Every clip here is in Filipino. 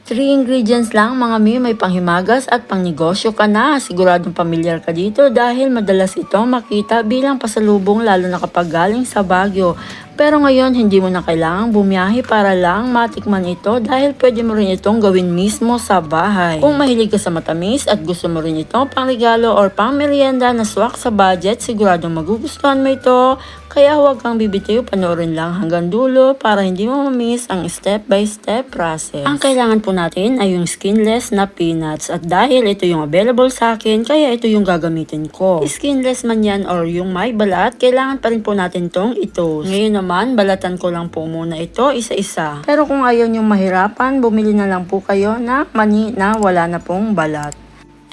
3 ingredients lang mga mi, may panghimagas at pangnegosyo ka na. Siguradong pamilyar ka dito dahil madalas ito makita bilang pasalubong lalo na kapag galing sa Baguio. Pero ngayon, hindi mo na kailangang bumiyahe para lang matikman ito dahil pwede mo rin itong gawin mismo sa bahay. Kung mahilig ka sa matamis at gusto mo rin ito pang regalo or pang merienda na swak sa budget, siguradong magugustuhan mo ito. Kaya huwag kang bibitiw, panoorin lang hanggang dulo para hindi mo mamiss ang step-by-step process. Ang kailangan po natin ay yung skinless na peanuts at dahil ito yung available sa akin, kaya ito yung gagamitin ko. Skinless man yan or yung may balat, kailangan pa rin po natin tong i-toast. Ngayon naman, balatan ko lang po muna ito isa-isa. Pero kung ayaw yung mahirapan, bumili na lang po kayo na mani na wala na pong balat.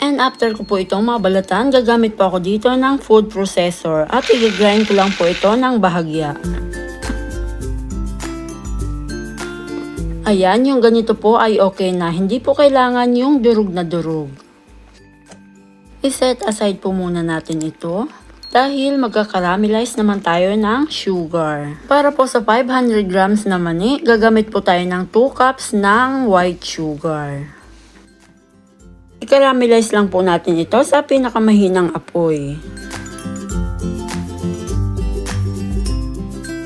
And after ko po itong mabalatan, gagamit po ako dito ng food processor at i-grind ko lang po ito ng bahagya. Ayan, yung ganito po ay okay na. Hindi po kailangan yung durug na durug. I-set aside po muna natin ito dahil magkakaramelize naman tayo ng sugar. Para po sa 500 grams na mani, gagamit po tayo ng 2 cups ng white sugar. I-caramelize lang po natin ito sa pinakamahinang apoy.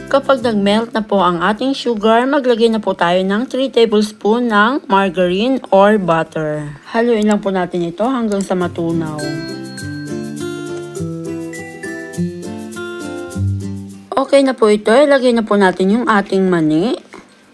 Kapag nag-melt na po ang ating sugar, maglagay na po tayo ng 3 tablespoon ng margarine or butter. Haluin lang po natin ito hanggang sa matunaw. Okay na po ito, ilagay na po natin yung ating mani.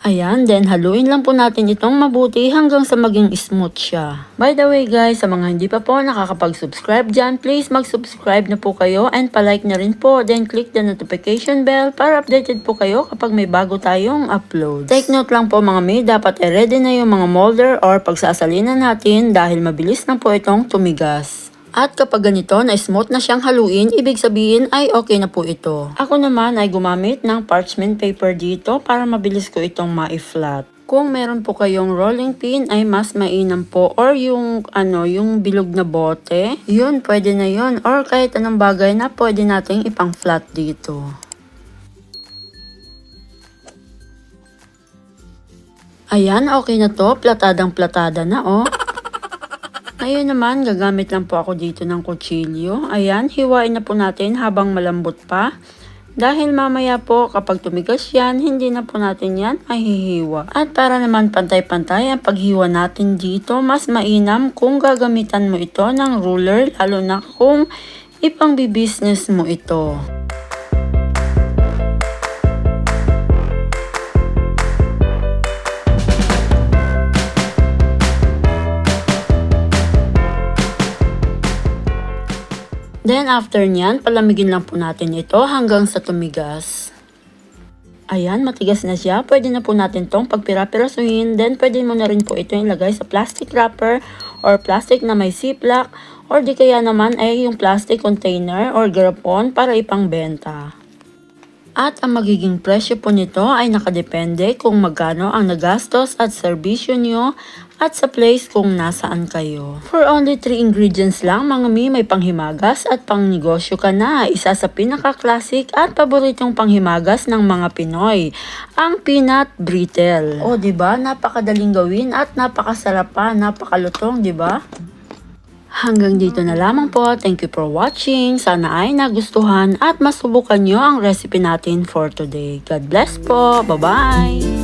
Ayan, then haluin lang po natin itong mabuti hanggang sa maging smooth siya. By the way guys, sa mga hindi pa po nakakapag-subscribe dyan, please mag-subscribe na po kayo and palike na rin po. Then click the notification bell para updated po kayo kapag may bago tayong upload. Take note lang po mga mi, dapat ready na yung mga molder or pagsasalinan natin dahil mabilis na po itong tumigas. At kapag ganito na smooth na siyang haluin, ibig sabihin ay okay na po ito. Ako naman ay gumamit ng parchment paper dito para mabilis ko itong ma-flat. Kung meron po kayong rolling pin ay mas mainam po or yung bilog na bote, yun pwede na yun or kahit anong bagay na pwede nating ipang-flat dito. Ayan, okay na to, platadang platada na oh. Ngayon naman, gagamit lang po ako dito ng kutsilyo. Ayan, hiwain na po natin habang malambot pa. Dahil mamaya po, kapag tumigas yan, hindi na po natin yan mahihiwa. At para naman pantay-pantay ang paghiwa natin dito, mas mainam kung gagamitan mo ito ng ruler, lalo na kung ipang-business mo ito. Then after nyan, palamigin lang po natin ito hanggang sa tumigas. Ayan, matigas na siya. Pwede na po natin itong pagpira-pirasuhin. Then pwede mo na rin po ito ilagay sa plastic wrapper or plastic na may ziplock or di kaya naman ay yung plastic container or garapon para ipangbenta. At ang magiging presyo po nito ay nakadepende kung magkano ang nagastos at serbisyo nyo at sa place kung nasaan kayo. For only 3 ingredients lang mga mi, may panghimagas at pangnegosyo ka na. Isa sa pinaka-classic at paboritong panghimagas ng mga Pinoy, ang peanut brittle. O diba, napakadaling gawin at napakasarap pa, napakalutong diba? Hanggang dito na lamang po. Thank you for watching. Sana ay nagustuhan at masubukan nyo ang recipe natin for today. God bless po. Bye-bye!